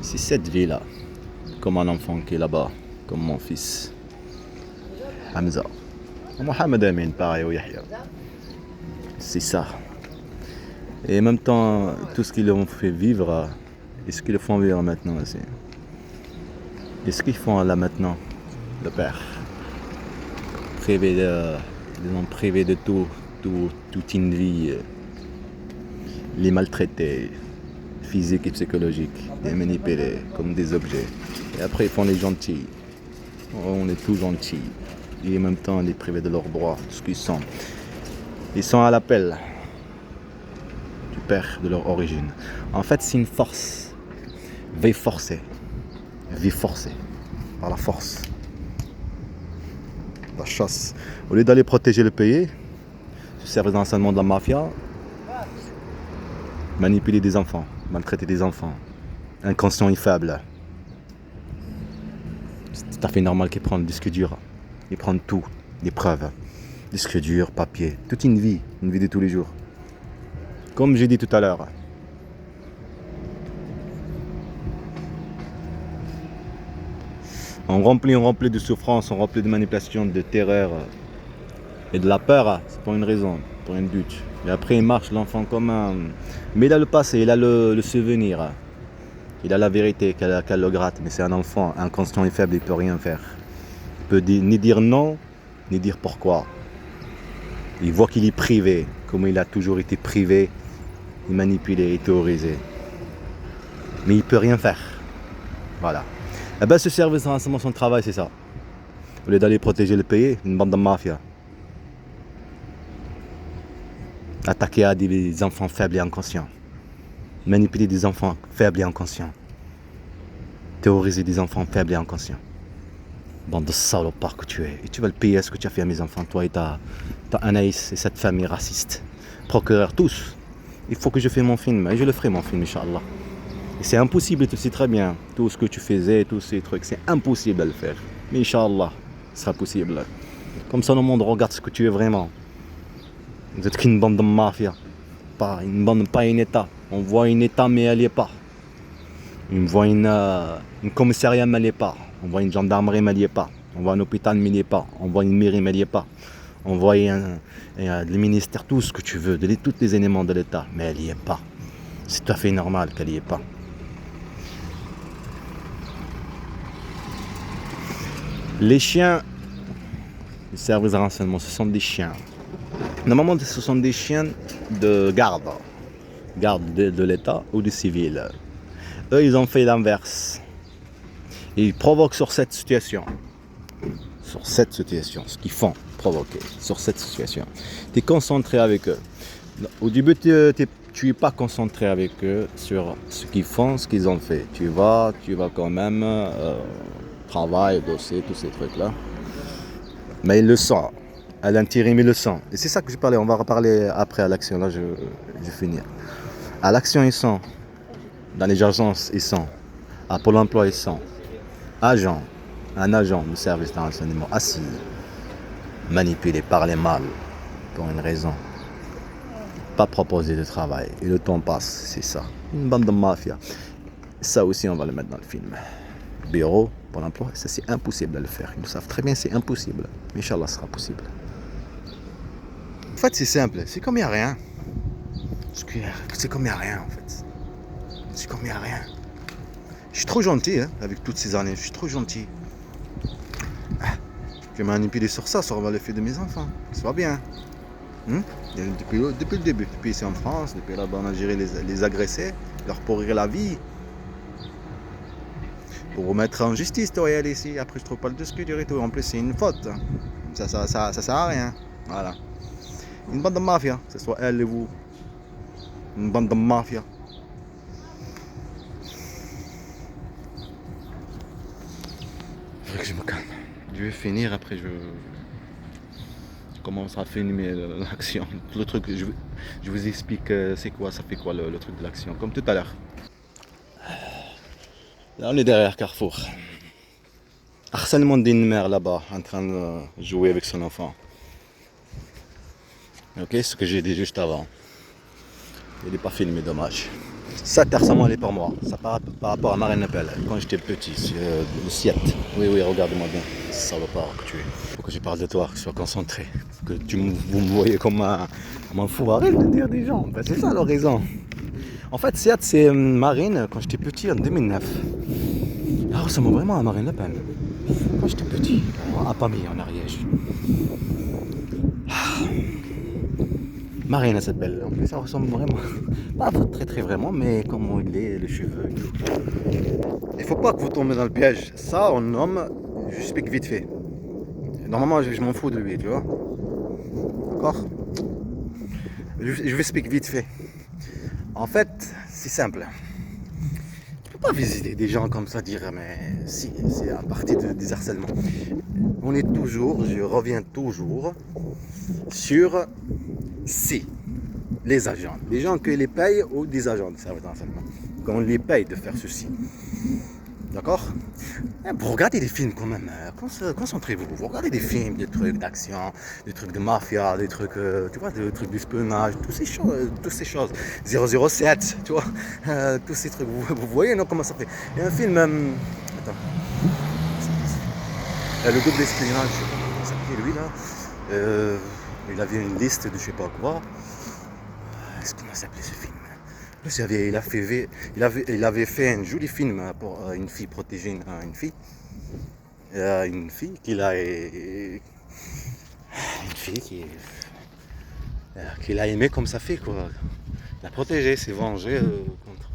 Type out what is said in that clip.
C'est cette vie-là, comme un enfant qui est là-bas, comme mon fils, Hamza. Mohamed Amin, pareil, ou Yahya. C'est ça. Et en même temps, tout ce qu'ils ont fait vivre, est-ce qu'ils le font vivre maintenant aussi? Est-ce qu'ils font là maintenant, le père? Ils ont privé de tout, toute une vie, les maltraités, physiques et psychologiques, les manipuler comme des objets. Et après ils font les gentils. On est tous gentils. Et en même temps les privés de leurs droits, ce qu'ils sont. Ils sont à l'appel du père de leur origine. En fait c'est une force. Vie forcée. Vie forcée. Par la force. La chasse. Au lieu d'aller protéger le pays, se servir de l'enseignement de la mafia, manipuler des enfants, maltraiter des enfants, inconscients et faibles. C'est tout à fait normal qu'ils prennent des disques durs. Ils prennent tout, des preuves, disques durs, papier, toute une vie de tous les jours. Comme j'ai dit tout à l'heure. On remplit de souffrance, on remplit de manipulation, de terreur et de la peur, c'est pour une raison, pour un but. Et après il marche l'enfant comme un... Mais il a le passé, il a le souvenir. Il a la vérité qu'elle le gratte, mais c'est un enfant inconscient et faible, il ne peut rien faire. Il peut ni dire non, ni dire pourquoi. Il voit qu'il est privé, comme il a toujours été privé, manipulé et terrorisé. Mais il ne peut rien faire. Voilà. Et ben ce service de renseignement, son travail, c'est ça. Au lieu d'aller protéger le pays, une bande de mafia. Attaquer à des enfants faibles et inconscients. Manipuler des enfants faibles et inconscients. Terroriser des enfants faibles et inconscients. Bande de salopards que tu es. Et tu vas le payer à ce que tu as fait à mes enfants, toi et ta Anaïs et cette famille raciste. Procureur, tous. Il faut que je fasse mon film. Et je le ferai mon film, Inch'Allah. Et c'est impossible, tu sais très bien. Tout ce que tu faisais, tous ces trucs, c'est impossible à le faire. Mais Inch'Allah, ce sera possible. Comme ça, le monde regarde ce que tu es vraiment. Vous n'êtes qu'une bande de mafia. Pas une bande, pas un État. On voit un État, mais elle n'y est pas. On voit une commissariat, mais elle n'y est pas. On voit une gendarmerie, mais elle n'y est pas. On voit un hôpital, mais elle n'y est pas. On voit une mairie, mais elle n'y est pas. On voit le ministère, tout ce que tu veux, tous les éléments de l'État, mais elle n'y est pas. C'est tout à fait normal qu'elle n'y est pas. Les chiens, les services de renseignement, ce sont des chiens. Normalement, ce sont des chiens de garde de l'État ou du civil. Eux, ils ont fait l'inverse. Ils provoquent sur cette situation. Ce qu'ils font provoquer sur cette situation. Tu es concentré avec eux. Au début, tu n'es pas concentré avec eux sur ce qu'ils font, ce qu'ils ont fait. Tu vas quand même travail, dossier, tous ces trucs-là. Mais ils le sentent. À l'intérim, ils le sentent. Et c'est ça que je parlais. On va reparler après à l'action. Là, je vais finir. À l'action, ils sont. Dans les agences, ils sont. À Pôle emploi, ils sont. Un agent du service de renseignement assis, manipulé par les mal pour une raison. Pas proposé de travail. Et le temps passe, c'est ça. Une bande de mafia. Ça aussi, on va le mettre dans le film. Bureau, Pôle emploi, ça c'est impossible à le faire. Ils le savent très bien, c'est impossible. Mais Inch'Allah, ce sera possible. En fait, c'est simple. C'est comme il n'y a rien. C'est comme il n'y a rien, en fait. C'est comme il n'y a rien. Je suis trop gentil, hein, avec toutes ces années. Je suis trop gentil. Je vais manipuler sur ça, sur le fait de mes enfants. Ça va bien. Depuis le début. Depuis ici en France, depuis là-bas en Algérie, les agresser, leur pourrir la vie. Pour vous mettre en justice, toi, et aller ici. Après, je trouve pas le disque dur et tout. En plus, c'est une faute. Ça sert à rien. Voilà. Une bande de mafia, que ce soit elle et vous. Une bande de mafia. Il faudrait que je me calme. Je vais finir, après je commence à filmer l'action. Le truc, je vous explique c'est quoi, ça fait quoi le truc de l'action, comme tout à l'heure. Là, on est derrière Carrefour. Harcèlement d'une mère là-bas, en train de jouer avec son enfant. Ok, ce que j'ai dit juste avant. Il n'est pas filmé, dommage. Ça, personnellement, elle est pour moi. Ça par rapport à Marine Le Pen, quand j'étais petit, le Siet. Oui, oui, regarde-moi bien. Ça va pas que tu es. Faut que je parle de toi, que je sois concentré. Que vous me voyez comme un fou. Arrête de dire des gens. Ben, c'est ça leur raison. En fait, Siet, c'est Marine quand j'étais petit en 2009. Ça ressemble vraiment à Marine Le Pen. Quand j'étais petit, à Pamiers, en Ariège. Marine, elle s'appelle. En plus, ça ressemble vraiment. Pas très très vraiment, mais comment il est, les cheveux et tout. Il faut pas que vous tombez dans le piège. Ça, on nomme, je explique vite fait. Normalement, je m'en fous de lui, tu vois. D'accord. Je vais expliquer vite fait. En fait, c'est simple. Tu peux pas visiter des gens comme ça, dire, mais si, c'est à partir des harcèlements. On est toujours, je reviens toujours sur si. Les agents. Les gens qui les payent ou des agents de service d'enseignement. Qu'on les paye de faire ceci. D'accord. Vous regardez des films quand même. Concentrez-vous. Vous regardez des films, des trucs d'action, des trucs de mafia, des trucs, tu vois, des trucs d'espionnage, toutes ces choses. 007, tu vois, tous ces trucs. Vous voyez, non, comment ça fait. Il y a un film. Attends. Le double espionnage. Ça fait lui là. Il avait une liste de je sais pas quoi. Comment s'appelait ce film? Il avait fait un joli film pour une fille protéger une fille. Une fille qu'il a qu'il a aimé comme ça fait quoi. La protéger, c'est venger contre